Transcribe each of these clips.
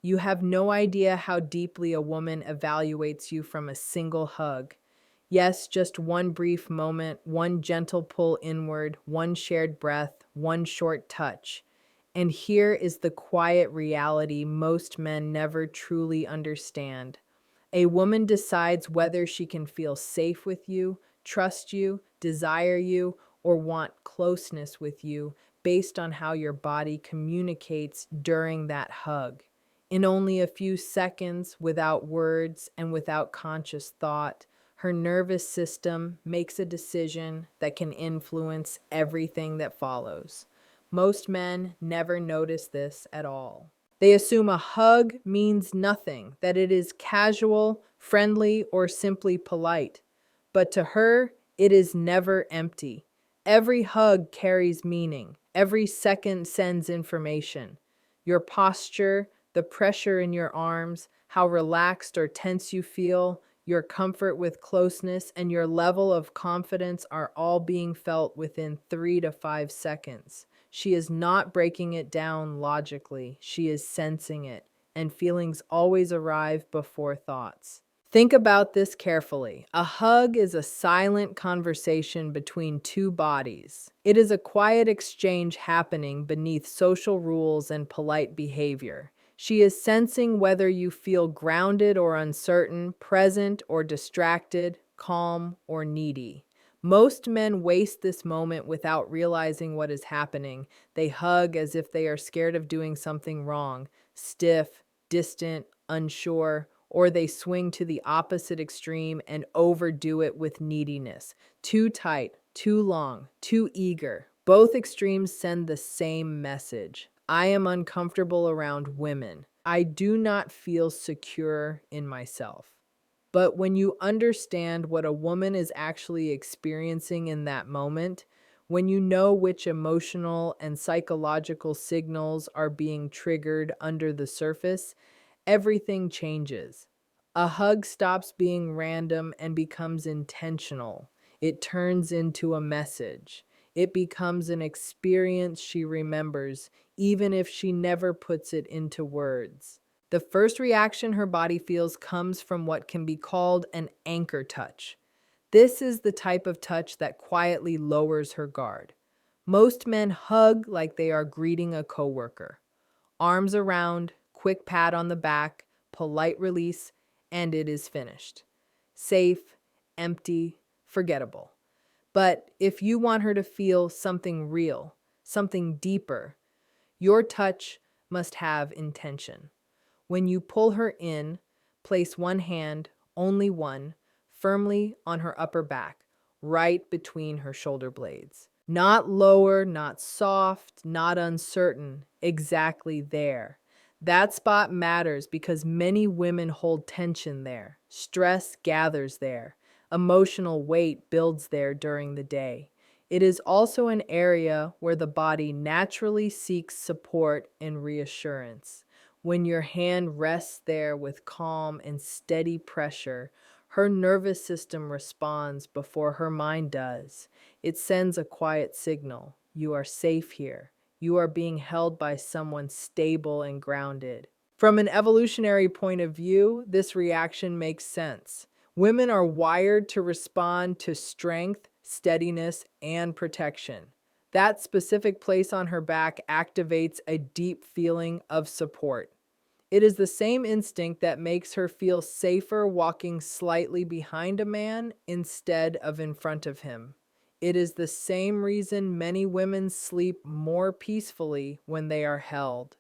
You have no idea how deeply a woman evaluates you from a single hug. Yes, just one brief moment, one gentle pull inward, one shared breath, one short touch. And here is the quiet reality most men never truly understand. A woman decides whether she can feel safe with you, trust you, desire you, or want closeness with you based on how your body communicates during that hug. In only a few seconds, without words and without conscious thought, her nervous system makes a decision that can influence everything that follows. Most men never notice this at all. They assume a hug means nothing, that it is casual, friendly, or simply polite. But to her, it is never empty. Every hug carries meaning. Every second sends information. Your posture, the pressure in your arms, how relaxed or tense you feel, your comfort with closeness, and your level of confidence are all being felt within 3 to 5 seconds. She is not breaking it down logically, she is sensing it, and feelings always arrive before thoughts. Think about this carefully. A hug is a silent conversation between two bodies. It is a quiet exchange happening beneath social rules and polite behavior. She is sensing whether you feel grounded or uncertain, present or distracted, calm or needy. Most men waste this moment without realizing what is happening. They hug as if they are scared of doing something wrong, stiff, distant, unsure, or they swing to the opposite extreme and overdo it with neediness. Too tight, too long, too eager. Both extremes send the same message. I am uncomfortable around women. I do not feel secure in myself. But when you understand what a woman is actually experiencing in that moment, when you know which emotional and psychological signals are being triggered under the surface, everything changes. A hug stops being random and becomes intentional. It turns into a message. It becomes an experience she remembers, even if she never puts it into words. The first reaction her body feels comes from what can be called an anchor touch. This is the type of touch that quietly lowers her guard. Most men hug like they are greeting a coworker. Arms around, quick pat on the back, polite release, and it is finished. Safe, empty, forgettable. But if you want her to feel something real, something deeper, your touch must have intention. When you pull her in, place one hand, only one, firmly on her upper back, right between her shoulder blades. Not lower, not soft, not uncertain, exactly there. That spot matters because many women hold tension there. Stress gathers there. Emotional weight builds there during the day. It is also an area where the body naturally seeks support and reassurance. When your hand rests there with calm and steady pressure, her nervous system responds before her mind does. It sends a quiet signal. You are safe here. You are being held by someone stable and grounded. From an evolutionary point of view, this reaction makes sense. Women are wired to respond to strength, steadiness, and protection. That specific place on her back activates a deep feeling of support. It is the same instinct that makes her feel safer walking slightly behind a man instead of in front of him. It is the same reason many women sleep more peacefully when they are held.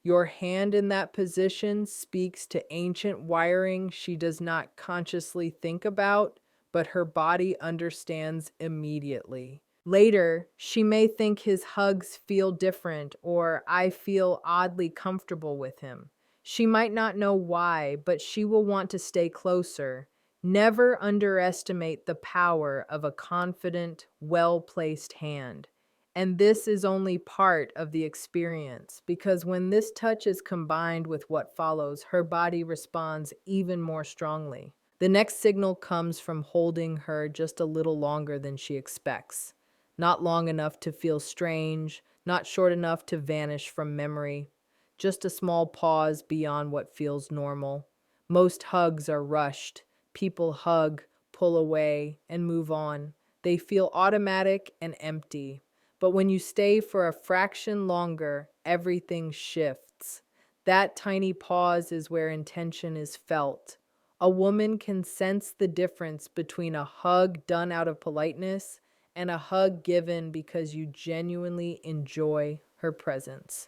Your hand in that position speaks to ancient wiring she does not consciously think about, but her body understands immediately. Later, she may think his hugs feel different or I feel oddly comfortable with him. She might not know why, but she will want to stay closer. Never underestimate the power of a confident, well-placed hand. And this is only part of the experience because when this touch is combined with what follows, her body responds even more strongly. The next signal comes from holding her just a little longer than she expects. Not long enough to feel strange, not short enough to vanish from memory. just a small pause beyond what feels normal. Most hugs are rushed. People hug, pull away, and move on. They feel automatic and empty. But when you stay for a fraction longer, everything shifts. That tiny pause is where intention is felt. A woman can sense the difference between a hug done out of politeness and a hug given because you genuinely enjoy her presence.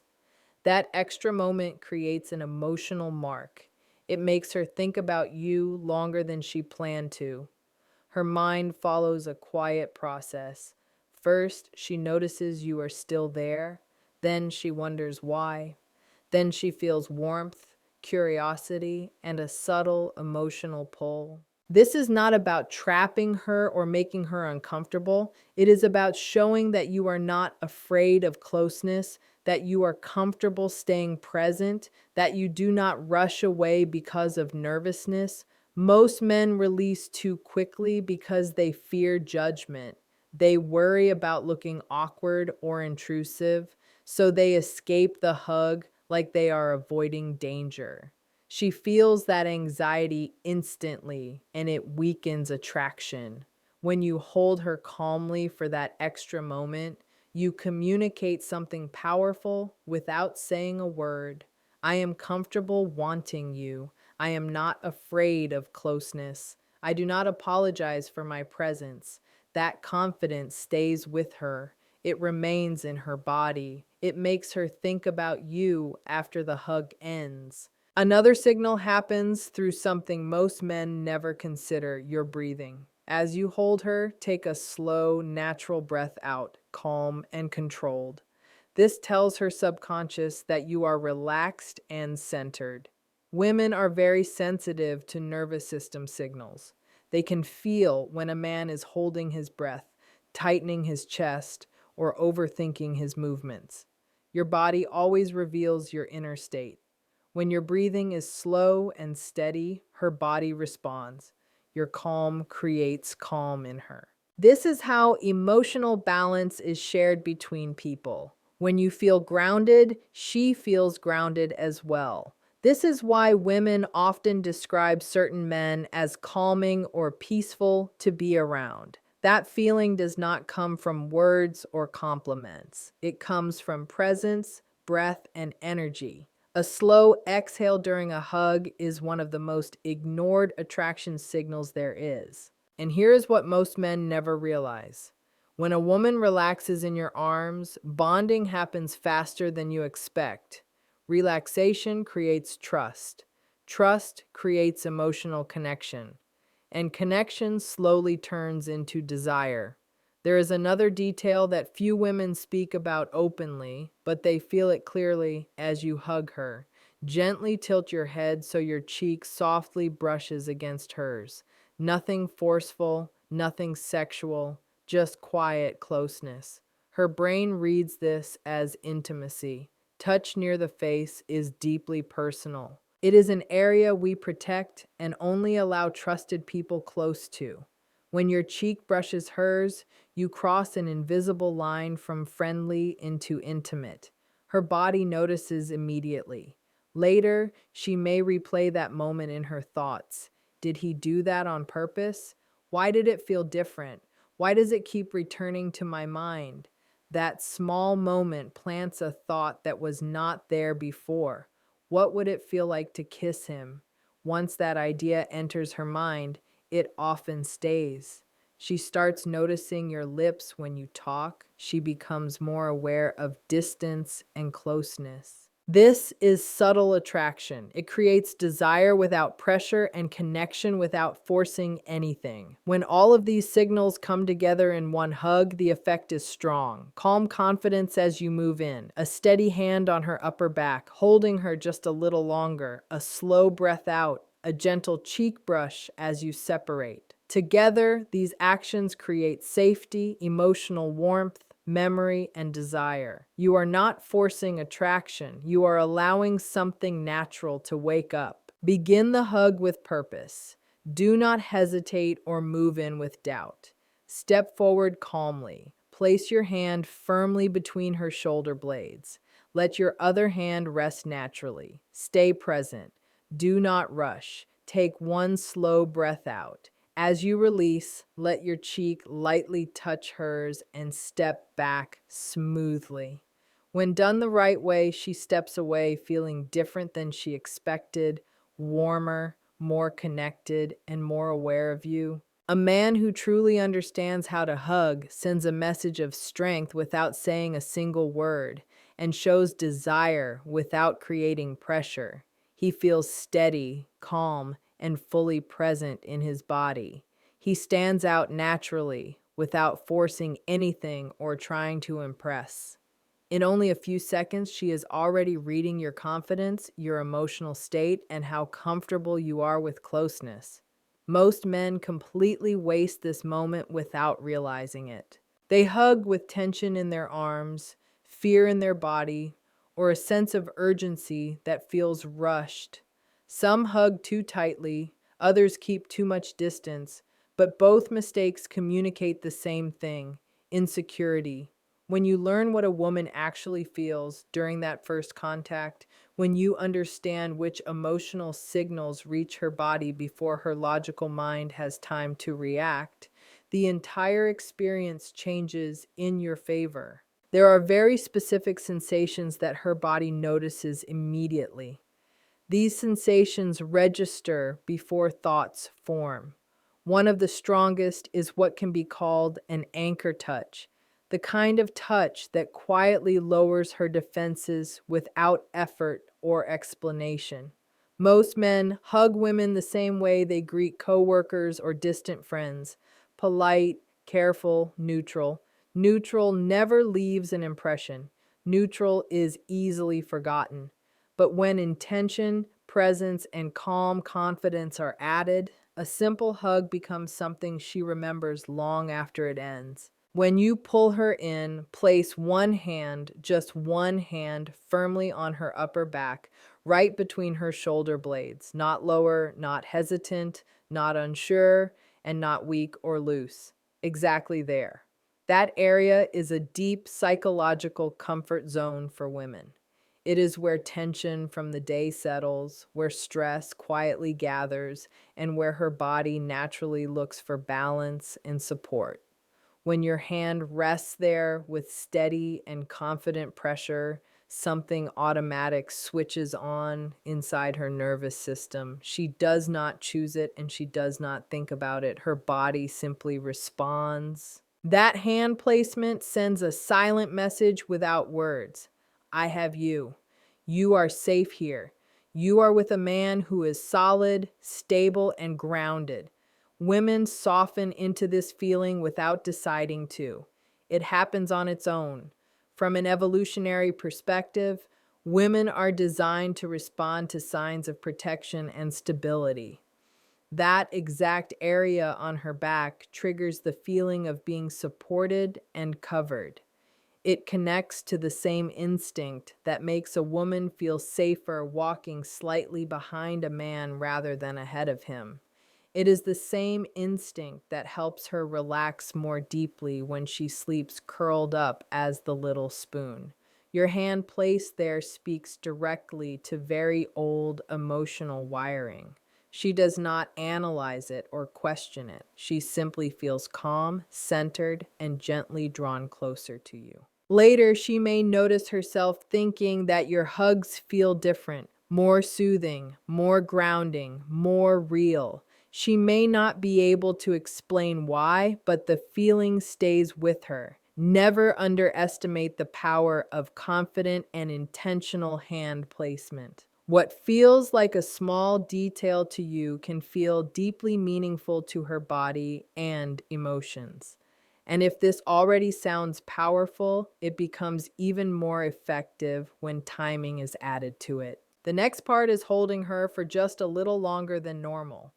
That extra moment creates an emotional mark. It makes her think about you longer than she planned to. Her mind follows a quiet process. First, she notices you are still there. Then she wonders why. Then she feels warmth, curiosity, and a subtle emotional pull. This is not about trapping her or making her uncomfortable. It is about showing that you are not afraid of closeness, that you are comfortable staying present, that you do not rush away because of nervousness. Most men release too quickly because they fear judgment. They worry about looking awkward or intrusive, so they escape the hug like they are avoiding danger. She feels that anxiety instantly and it weakens attraction. When you hold her calmly for that extra moment, you communicate something powerful without saying a word. I am comfortable wanting you. I am not afraid of closeness. I do not apologize for my presence. That confidence stays with her. It remains in her body. It makes her think about you after the hug ends. Another signal happens through something most men never consider: your breathing. As you hold her, take a slow, natural breath out, calm and controlled. This tells her subconscious that you are relaxed and centered. Women are very sensitive to nervous system signals. They can feel when a man is holding his breath, tightening his chest, or overthinking his movements. Your body always reveals your inner state. When your breathing is slow and steady, her body responds. Your calm creates calm in her. This is how emotional balance is shared between people. When you feel grounded, she feels grounded as well. This is why women often describe certain men as calming or peaceful to be around. That feeling does not come from words or compliments. It comes from presence, breath, and energy. A slow exhale during a hug is one of the most ignored attraction signals there is. And here is what most men never realize. When a woman relaxes in your arms, bonding happens faster than you expect. Relaxation creates trust. Trust creates emotional connection. And connection slowly turns into desire. There is another detail that few women speak about openly, but they feel it clearly as you hug her. Gently tilt your head so your cheek softly brushes against hers. Nothing forceful, nothing sexual, just quiet closeness. Her brain reads this as intimacy. Touch near the face is deeply personal. It is an area we protect and only allow trusted people close to. When your cheek brushes hers, you cross an invisible line from friendly into intimate. Her body notices immediately. Later, she may replay that moment in her thoughts. Did he do that on purpose? Why did it feel different? Why does it keep returning to my mind? That small moment plants a thought that was not there before. What would it feel like to kiss him? Once that idea enters her mind, it often stays. She starts noticing your lips when you talk. She becomes more aware of distance and closeness. This is subtle attraction. It creates desire without pressure and connection without forcing anything. When all of these signals come together in one hug, the effect is strong. Calm confidence as you move in, a steady hand on her upper back, holding her just a little longer, a slow breath out, a gentle cheek brush as you separate. Together, these actions create safety, emotional warmth, memory, and desire. You are not forcing attraction. You are allowing something natural to wake up. Begin the hug with purpose. Do not hesitate or move in with doubt. Step forward calmly. Place your hand firmly between her shoulder blades. Let your other hand rest naturally. Stay present. Do not rush. Take one slow breath out. As you release, let your cheek lightly touch hers and step back smoothly. When done the right way, she steps away feeling different than she expected, warmer, more connected, and more aware of you. A man who truly understands how to hug sends a message of strength without saying a single word and shows desire without creating pressure. He feels steady, calm, and fully present in his body. He stands out naturally without forcing anything or trying to impress. In only a few seconds, she is already reading your confidence, your emotional state, and how comfortable you are with closeness. Most men completely waste this moment without realizing it. They hug with tension in their arms, fear in their body, or a sense of urgency that feels rushed. Some hug too tightly, others keep too much distance, but both mistakes communicate the same thing: insecurity. When you learn what a woman actually feels during that first contact, when you understand which emotional signals reach her body before her logical mind has time to react, the entire experience changes in your favor. There are very specific sensations that her body notices immediately. These sensations register before thoughts form. One of the strongest is what can be called an anchor touch, the kind of touch that quietly lowers her defenses without effort or explanation. Most men hug women the same way they greet coworkers or distant friends: polite, careful, neutral. Neutral never leaves an impression. Neutral is easily forgotten. But when intention, presence, and calm confidence are added, a simple hug becomes something she remembers long after it ends. When you pull her in, place one hand, just one hand, firmly on her upper back, right between her shoulder blades, not lower, not hesitant, not unsure, and not weak or loose. Exactly there. That area is a deep psychological comfort zone for women. It is where tension from the day settles, where stress quietly gathers, and where her body naturally looks for balance and support. When your hand rests there with steady and confident pressure, something automatic switches on inside her nervous system. She does not choose it and she does not think about it. Her body simply responds. That hand placement sends a silent message without words. I have you. You are safe here. You are with a man who is solid, stable, and grounded. Women soften into this feeling without deciding to. It happens on its own. From an evolutionary perspective, women are designed to respond to signs of protection and stability. That exact area on her back triggers the feeling of being supported and covered. It connects to the same instinct that makes a woman feel safer walking slightly behind a man rather than ahead of him. It is the same instinct that helps her relax more deeply when she sleeps curled up as the little spoon. Your hand placed there speaks directly to very old emotional wiring. She does not analyze it or question it. She simply feels calm, centered, and gently drawn closer to you. Later, she may notice herself thinking that your hugs feel different, more soothing, more grounding, more real. She may not be able to explain why, but the feeling stays with her. Never underestimate the power of confident and intentional hand placement. What feels like a small detail to you can feel deeply meaningful to her body and emotions. And if this already sounds powerful, it becomes even more effective when timing is added to it. The next part is holding her for just a little longer than normal.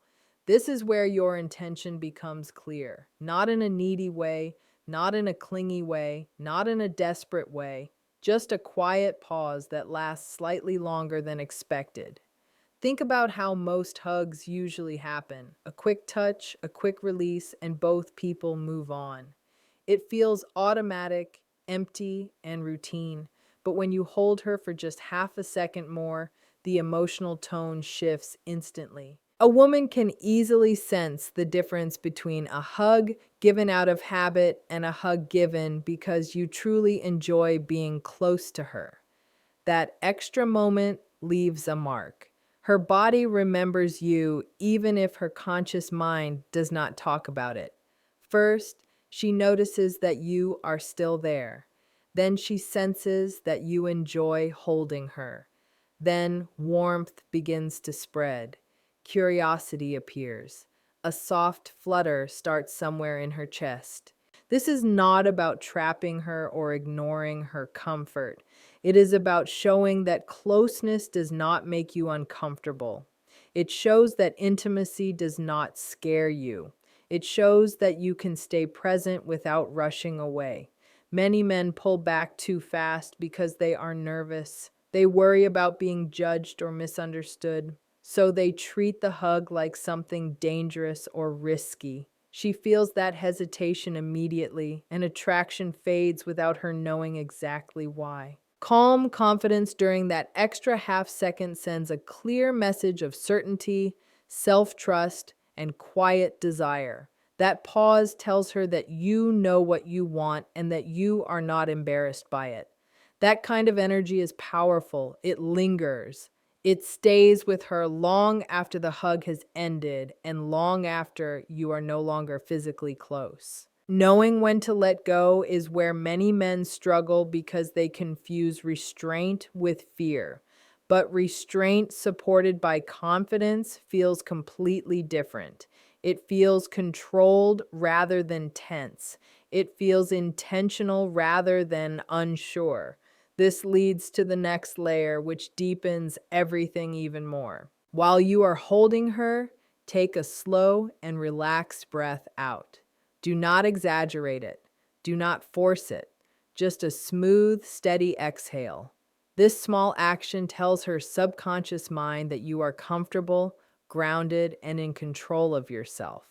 This is where your intention becomes clear, not in a needy way, not in a clingy way, not in a desperate way, just a quiet pause that lasts slightly longer than expected. Think about how most hugs usually happen: a quick touch, a quick release, and both people move on. It feels automatic, empty, and routine. but when you hold her for just half a second more, the emotional tone shifts instantly. A woman can easily sense the difference between a hug given out of habit and a hug given because you truly enjoy being close to her. That extra moment leaves a mark. Her body remembers you even if her conscious mind does not talk about it. First, she notices that you are still there. Then she senses that you enjoy holding her. Then warmth begins to spread. Curiosity appears. A soft flutter starts somewhere in her chest. This is not about trapping her or ignoring her comfort. It is about showing that closeness does not make you uncomfortable. It shows that intimacy does not scare you. It shows that you can stay present without rushing away. Many men pull back too fast because they are nervous. They worry about being judged or misunderstood. So they treat the hug like something dangerous or risky. She feels that hesitation immediately, and attraction fades without her knowing exactly why. Calm confidence during that extra half second sends a clear message of certainty, self trust, and quiet desire. That pause tells her that you know what you want and that you are not embarrassed by it. That kind of energy is powerful. It lingers. It stays with her long after the hug has ended and long after you are no longer physically close. Knowing when to let go is where many men struggle because they confuse restraint with fear. But restraint supported by confidence feels completely different. It feels controlled rather than tense. It feels intentional rather than unsure. This leads to the next layer, which deepens everything even more. While you are holding her, take a slow and relaxed breath out. Do not exaggerate it. Do not force it. Just a smooth, steady exhale. This small action tells her subconscious mind that you are comfortable, grounded, and in control of yourself.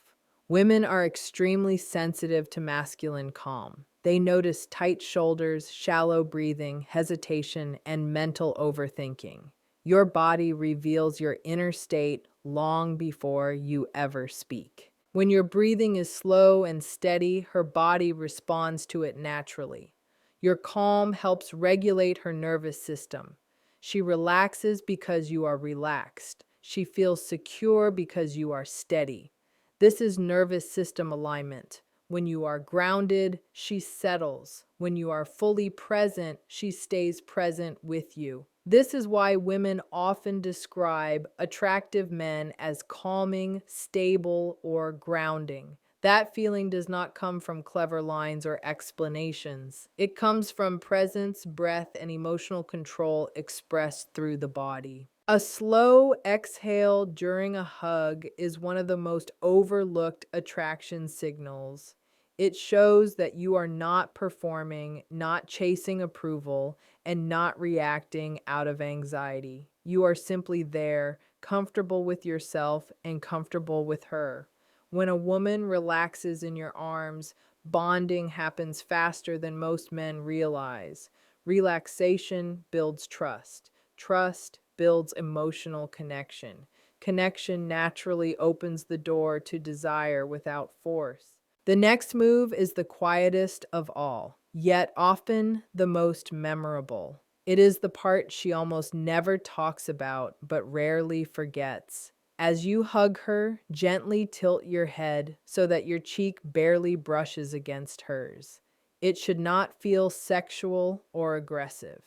Women are extremely sensitive to masculine calm. They notice tight shoulders, shallow breathing, hesitation, and mental overthinking. Your body reveals your inner state long before you ever speak. When your breathing is slow and steady, her body responds to it naturally. Your calm helps regulate her nervous system. She relaxes because you are relaxed. She feels secure because you are steady. This is nervous system alignment. When you are grounded, she settles. When you are fully present, she stays present with you. This is why women often describe attractive men as calming, stable, or grounding. That feeling does not come from clever lines or explanations. It comes from presence, breath, and emotional control expressed through the body. A slow exhale during a hug is one of the most overlooked attraction signals. It shows that you are not performing, not chasing approval, and not reacting out of anxiety. You are simply there, comfortable with yourself and comfortable with her. When a woman relaxes in your arms, bonding happens faster than most men realize. Relaxation builds trust. Trust builds emotional connection. Connection naturally opens the door to desire without force. The next move is the quietest of all, yet often the most memorable. It is the part she almost never talks about but rarely forgets. As you hug her, gently tilt your head so that your cheek barely brushes against hers. It should not feel sexual or aggressive.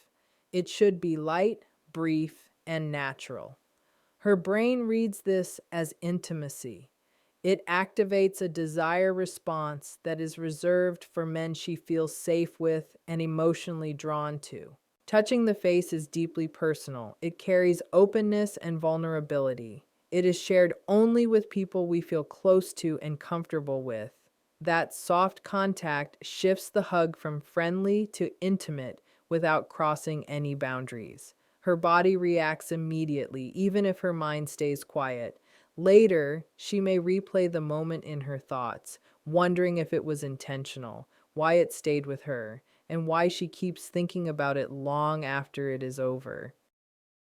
It should be light, brief, and natural. Her brain reads this as intimacy. It activates a desire response that is reserved for men she feels safe with and emotionally drawn to. Touching the face is deeply personal. It carries openness and vulnerability. It is shared only with people we feel close to and comfortable with. That soft contact shifts the hug from friendly to intimate without crossing any boundaries. Her body reacts immediately, even if her mind stays quiet. Later, she may replay the moment in her thoughts, wondering if it was intentional, why it stayed with her, and why she keeps thinking about it long after it is over.